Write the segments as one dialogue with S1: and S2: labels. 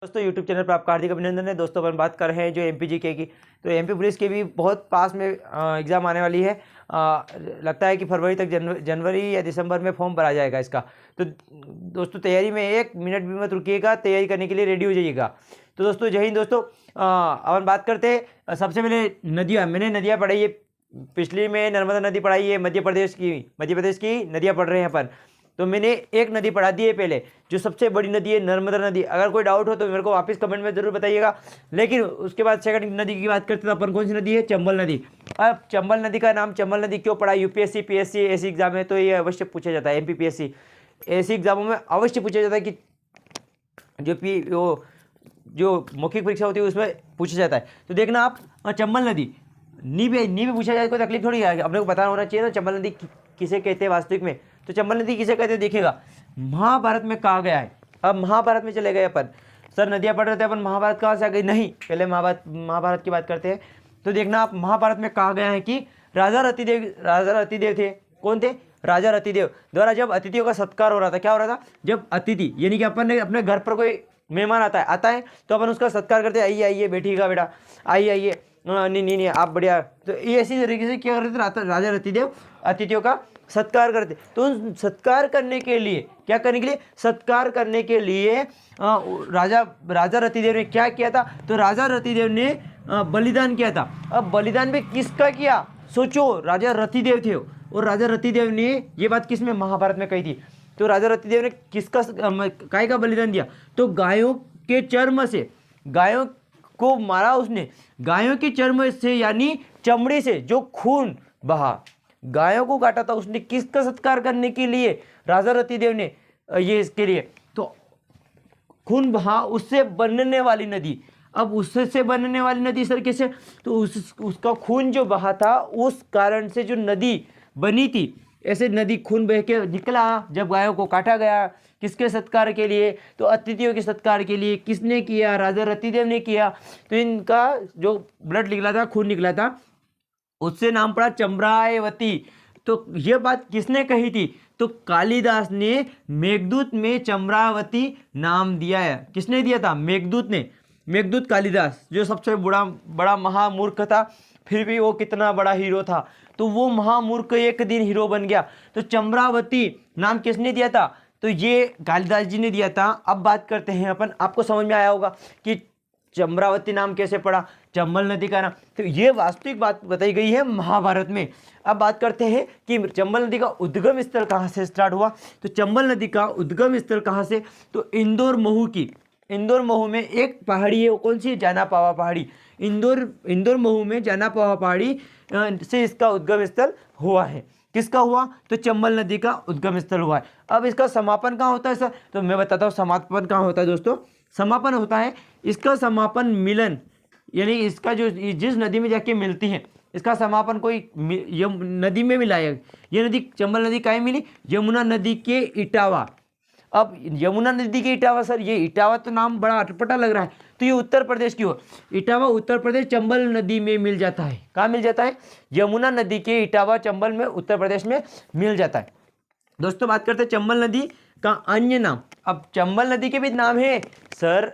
S1: दोस्तों YouTube channel पर आपका हार्दिक अभिनंदन है। दोस्तों अपन बात कर रहे हैं जो एमपी जीके की, तो एमपी पुलिस के भी बहुत पास में एग्ज़ाम आने वाली है। लगता है कि फरवरी तक जनवरी या दिसंबर में फॉर्म भरा जाएगा इसका। तो दोस्तों तैयारी में एक मिनट भी मत रुकिएगा, तैयारी करने के लिए रेडी हो जाइएगा। तो दोस्तों जय हिंद। दोस्तों अपन बात करते हैं सबसे पहले नदियाँ। मैंने नदियाँ पढ़ाई है, पिछली में नर्मदा नदी पढ़ाई है, मध्य प्रदेश की नदियाँ पढ़ रहे हैं अपन। तो मैंने एक नदी पढ़ा दी है पहले, जो सबसे बड़ी नदी है नर्मदा नदी। अगर कोई डाउट हो तो मेरे को वापस कमेंट में जरूर बताइएगा। लेकिन उसके बाद सेकंड नदी की बात करते हैं तो अपन कौन सी नदी है, चंबल नदी। अब चंबल नदी का नाम चंबल नदी क्यों पड़ा? यूपीएससी पीएससी ऐसी एग्जाम है तो ये अवश्य पूछा जाता है। एमपीपीएससी ऐसी एग्जामों में अवश्य पूछा जाता है कि जो मौखिक परीक्षा होती है उसमें पूछा जाता है। तो देखना आप, चंबल नदी नी भी पूछा जाए कोई तकलीफ थोड़ी है, अपने को पता होना चाहिए ना चंबल नदी किसे कहते हैं वास्तविक में। तो चंबल नदी किसे कहते हैं देखिएगा, महाभारत में कहा गया है। अब महाभारत में चले गए अपन, सर नदियाँ पढ़ रहे थे अपन, महाभारत कहाँ से आ गई? नहीं, पहले महाभारत की बात करते हैं। तो देखना आप, महाभारत में कहा गया है कि राजा रतिदेव थे। कौन थे? राजा रतिदेव द्वारा जब अतिथियों का सत्कार हो रहा था। क्या हो रहा था? जब अतिथि यानी कि अपन ने अपने घर पर कोई मेहमान आता है तो अपन उसका सत्कार करते हैं, आइए आइए बैठिएगा बेटा, आइए नहीं आप बढ़िया। तो ये ऐसी तरीके से क्या करते थे? राजा रतिदेव अतिथियों का सत्कार करते। तो उन सत्कार करने के लिए, क्या करने के लिए? सत्कार करने के लिए राजा रतिदेव ने क्या किया था? तो राजा रतिदेव ने बलिदान किया था। अब बलिदान भी किसका किया? सोचो, राजा रतिदेव थे और राजा रतिदेव ने ये बात किस में? महाभारत में कही थी। तो राजा रतिदेव ने किसका काय का बलिदान दिया? तो गायों के चर्म से, गायों को मारा उसने, गायों के चर्म से यानी चमड़े से जो खून बहा, गायों को काटा था उसने। किसका सत्कार करने के लिए? राजा रतिदेव ने ये इसके लिए। तो खून बहा उससे बनने वाली नदी। अब उससे बनने वाली नदी सर कैसे? तो उसका खून जो बहा था उस कारण से जो नदी बनी थी, ऐसे नदी खून बह के निकला जब गायों को काटा गया। किसके सत्कार के लिए? तो अतिथियों के सत्कार के लिए। किसने किया? राजा रतिदेव ने किया। तो इनका जो ब्लड निकला था, खून निकला था, उससे नाम पड़ा चम्रावती। तो ये बात किसने कही थी? तो कालिदास ने मेघदूत में चम्रावती नाम दिया है। किसने दिया था? मेघदूत ने। मेघदूत कालिदास जो सबसे बड़ा महामूर्ख था, फिर भी वो कितना बड़ा हीरो था। तो वो महामूर्ख एक दिन हीरो बन गया। तो चम्रावती नाम किसने दिया था? तो ये कालिदास जी ने दिया था। अब बात करते हैं अपन, आपको समझ में आया होगा कि चम्रावती नाम कैसे पड़ा, चंबल नदी का नाम। तो ये वास्तविक बात बताई गई है महाभारत में। अब बात करते हैं कि चंबल नदी का उद्गम स्थल कहाँ से स्टार्ट हुआ। तो चंबल नदी का उद्गम स्थल कहाँ से? तो इंदौर महू में एक पहाड़ी है, वो कौन सी? जाना पावा पहाड़ी। इंदौर महू में जाना पावा पहाड़ी से इसका उद्गम स्थल हुआ है। किसका हुआ? तो चंबल नदी का उद्गम स्थल हुआ है। अब इसका समापन कहाँ होता है सर? तो मैं बताता हूँ समापन कहाँ होता है दोस्तों। समापन होता है इसका समापन मिलन, यानी इसका जो जिस नदी में जाके मिलती है, इसका समापन कोई नदी में मिला है। ये नदी चंबल नदी कहाँ मिली? यमुना नदी के इटावा। अब यमुना नदी के इटावा, सर ये इटावा तो नाम बड़ा अटपटा लग रहा है, तो ये उत्तर प्रदेश की हो। इटावा उत्तर प्रदेश चंबल नदी में मिल जाता है। कहाँ मिल जाता है? यमुना नदी के इटावा चंबल में उत्तर प्रदेश में मिल जाता है। दोस्तों बात करते हैं चंबल नदी का अन्य नाम। अब चंबल नदी के भी नाम है सर,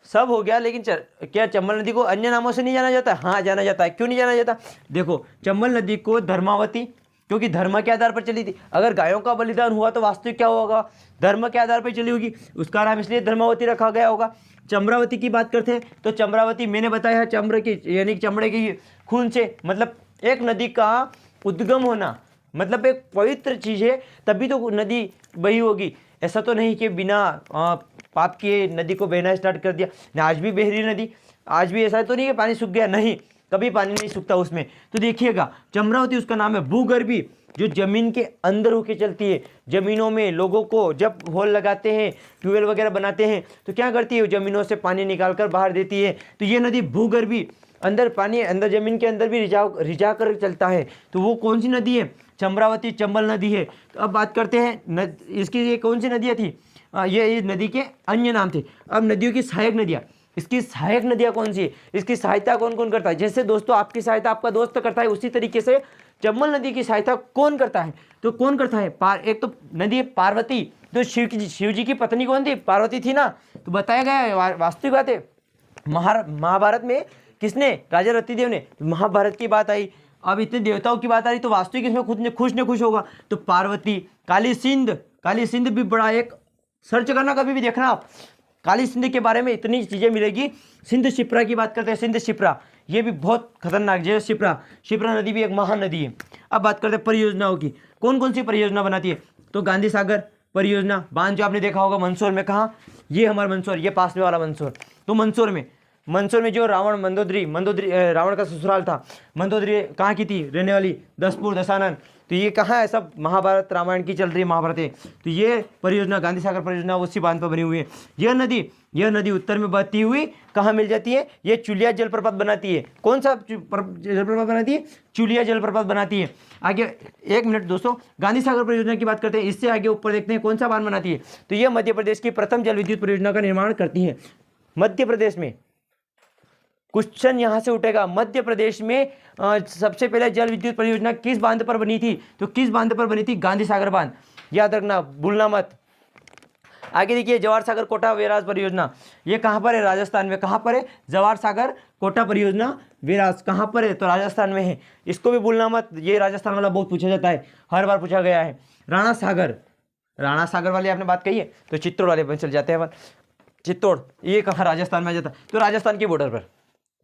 S1: सब हो गया, लेकिन क्या चंबल नदी को अन्य नामों से नहीं जाना जाता? हाँ जाना जाता है। क्यों नहीं जाना जाता? देखो, चंबल नदी को धर्मावती, क्योंकि धर्म के आधार पर चली थी। अगर गायों का बलिदान हुआ तो वास्तविक क्या होगा? धर्म के आधार पर चली होगी, उसका नाम इसलिए धर्मावती रखा गया होगा। चम्रावती की बात करते हैं तो चम्रावती मैंने बताया है चम्र की यानी चमड़े की खून से, मतलब एक नदी का उद्गम होना, मतलब एक पवित्र चीज़ है तभी तो नदी बही होगी। ऐसा तो नहीं कि बिना पाप के नदी को बहना स्टार्ट कर दिया। आज भी बह रही नदी, आज भी ऐसा तो नहीं कि पानी सूख गया, नहीं, कभी पानी नहीं सूखता उसमें। तो देखिएगा चम्रावती उसका नाम है। भूगर्भी, जो जमीन के अंदर होके चलती है। जमीनों में लोगों को जब होल लगाते हैं, ट्यूबवेल वगैरह बनाते हैं, तो क्या करती है? जमीनों से पानी निकाल कर बाहर देती है। तो ये नदी भूगर्भी, अंदर पानी अंदर जमीन के अंदर भी रिझा कर चलता है। तो वो कौन सी नदी है? चम्रावती चंबल नदी है। तो अब बात करते हैं इसकी ये कौन सी नदियाँ थी? ये नदी के अन्य नाम थे। अब नदियों की सहायक नदियाँ, इसकी सहायक नदियाँ कौन सी है? इसकी सहायता कौन कौन करता है? जैसे दोस्तों आपकी सहायता आपका दोस्त करता है, उसी तरीके से चंबल नदी की सहायता कौन करता है? तो कौन करता है? एक तो नदी है पार्वती, तो शिव जी की पत्नी कौन थी? पार्वती थी ना। तो बताया गया है, वास्तविक बात है। महाभारत में किसने? राजा रतिदेव ने। महाभारत की बात आई, अब इतने देवताओं की बात आ रही, तो वास्तविक इसमें खुद ने खुश होगा। तो पार्वती, काली सिंध भी बड़ा एक, सर्च करना कभी भी देखना आप, काली सिंध के बारे में इतनी चीज़ें मिलेगी। सिंध शिप्रा की बात करते हैं, सिंध शिप्रा, ये भी बहुत खतरनाक जैसे शिप्रा नदी भी एक महान नदी है। अब बात करते हैं परियोजनाओं की, कौन कौन सी परियोजना बनाती है? तो गांधी सागर परियोजना, बांध जो आपने देखा होगा मंदसौर में, कहाँ? ये हमारा मंदसौर, ये पास में वाला मंदसौर। तो मंदसौर में जो मंदोदरी रावण का ससुराल था, मंदोदरी कहाँ की थी रहने वाली? दसपुर, दशानन। तो ये कहाँ है? सब महाभारत रामायण की चल रही है, महाभारत है। तो ये परियोजना गांधी सागर परियोजना उसी बांध पर बनी हुई है। यह नदी उत्तर में बहती हुई कहाँ मिल जाती है? ये चुलिया जलप्रपात बनाती है। कौन सा जलप्रपात बनाती है? चुलिया जलप्रपात बनाती है। आगे 1 मिनट दोस्तों, गांधी सागर परियोजना की बात करते हैं। इससे आगे ऊपर देखते हैं कौन सा बांध बनाती है। तो यह मध्य प्रदेश की प्रथम जल विद्युत परियोजना का निर्माण करती है। मध्य प्रदेश में क्वेश्चन यहां से उठेगा, मध्य प्रदेश में सबसे पहले जल विद्युत परियोजना किस बांध पर बनी थी? तो किस बांध पर बनी थी? गांधी सागर बांध, याद रखना, भूलना मत। आगे देखिए, जवाहर सागर कोटा बैराज परियोजना, ये कहां पर है? राजस्थान में। कहां पर है? जवाहर सागर कोटा परियोजना बैराज कहां पर है? तो राजस्थान में है। इसको भी भूलना मत, ये राजस्थान वाला बहुत पूछा जाता है, हर बार पूछा गया है। राणा सागर वाले आपने बात कही है, तो चित्तौड़ वाले पर चल जाते हैं अपन। चित्तौड़ ये कहाँ? राजस्थान में आ जाता है। तो राजस्थान की बॉर्डर पर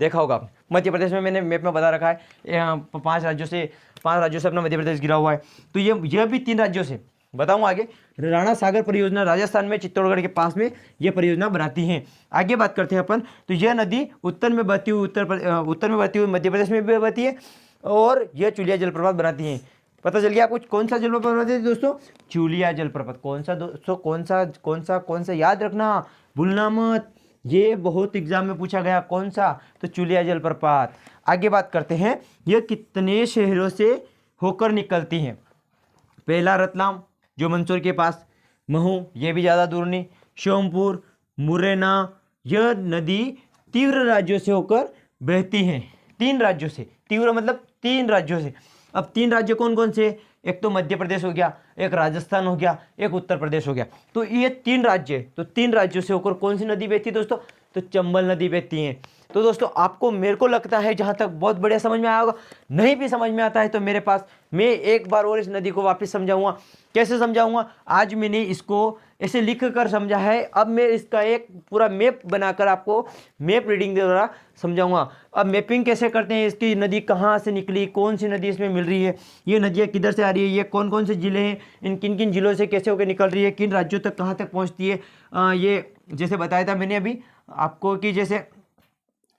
S1: देखा होगा आपने। मध्य प्रदेश में मैंने मैप में बता रखा है, यहाँ 5 राज्यों से अपना मध्य प्रदेश घिरा हुआ है। तो यह भी 3 राज्यों से बताऊँ आगे। राणा सागर परियोजना राजस्थान में चित्तौड़गढ़ के पास में यह परियोजना बनाती हैं। आगे बात करते हैं अपन। तो यह नदी उत्तर में बहती हुई मध्य प्रदेश में भी बहती है, और यह चुलिया जलप्रपात बनाती हैं। पता चल गया आपको कौन सा जलप्रपात बनाती है दोस्तों? चुलिया जलप्रपात। कौन सा दोस्तों? कौन सा याद रखना, भूलना मत, ये बहुत एग्जाम में पूछा गया। कौन सा? तो चुलिया जलप्रपात। आगे बात करते हैं, यह कितने शहरों से होकर निकलती हैं? पहला रतलाम जो मंदसौर के पास, महू ये भी ज़्यादा दूर नहीं, श्योमपुर, मुरैना। यह नदी तीव्र राज्यों से होकर बहती हैं। 3 राज्यों से, तीव्र मतलब 3 राज्यों से। अब 3 राज्य कौन कौन से? एक तो मध्य प्रदेश हो गया, एक राजस्थान हो गया, एक उत्तर प्रदेश हो गया। तो ये 3 राज्य, तो 3 राज्यों से होकर कौन सी नदी बहती है दोस्तों? तो चंबल नदी बहती है। तो दोस्तों आपको, मेरे को लगता है जहाँ तक बहुत बढ़िया समझ में आया होगा। नहीं भी समझ में आता है तो मेरे पास, मैं एक बार और इस नदी को वापस समझाऊंगा। कैसे समझाऊंगा? आज मैंने इसको ऐसे लिख कर समझा है, अब मैं इसका एक पूरा मैप बनाकर आपको मैप रीडिंग के द्वारा समझाऊंगा। अब मैपिंग कैसे करते हैं, इसकी नदी कहाँ से निकली, कौन सी नदी इसमें मिल रही है, ये नदियाँ किधर से आ रही है, ये कौन कौन से ज़िले हैं, इन किन किन ज़िलों से कैसे होकर निकल रही है, किन राज्यों तक कहाँ तक पहुँचती है। ये जैसे बताया था मैंने अभी आपको कि जैसे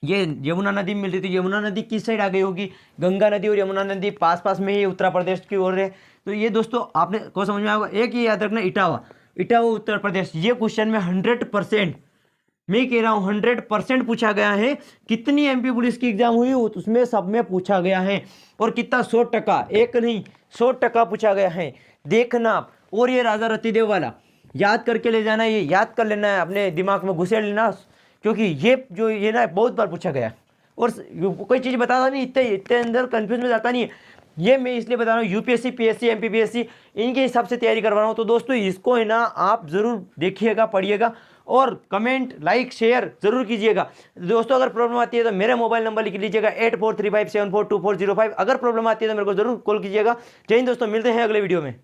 S1: ये यमुना नदी मिल रही थी, यमुना नदी किस साइड आ गई होगी? गंगा नदी और यमुना नदी पास में ही उत्तर प्रदेश की ओर है। तो ये दोस्तों आपने को समझ में आएगा। एक ये याद रखना, इटावा उत्तर प्रदेश। ये क्वेश्चन में 100%, मैं कह रहा हूँ 100% पूछा गया है। कितनी एमपी पुलिस की एग्जाम हुई उसमें सब में पूछा गया है, और कितना 100%, एक नहीं 100% पूछा गया है, देखना। और ये राजा रतिदेव वाला याद करके ले जाना, ये याद कर लेना है, अपने दिमाग में घुसेड़ लेना, क्योंकि ये ना बहुत बार पूछा गया। और कोई चीज़ बताता नहीं, इतने अंदर कंफ्यूज में जाता नहीं है। ये मैं इसलिए बता रहा हूँ, यूपीएससी, पीएससी, एमपीपीएससी इनके हिसाब से तैयारी करवा रहा हूँ। तो दोस्तों इसको है ना आप ज़रूर देखिएगा, पढ़िएगा, और कमेंट, लाइक, शेयर ज़रूर कीजिएगा। दोस्तों अगर प्रॉब्लम आती है तो मेरा मोबाइल नंबर लिख लीजिएगा 8435742405। अगर प्रॉब्लम आती है तो मेरे को ज़रूर कॉल कीजिएगा। जय हिंद दोस्तों, मिलते हैं अगले वीडियो में।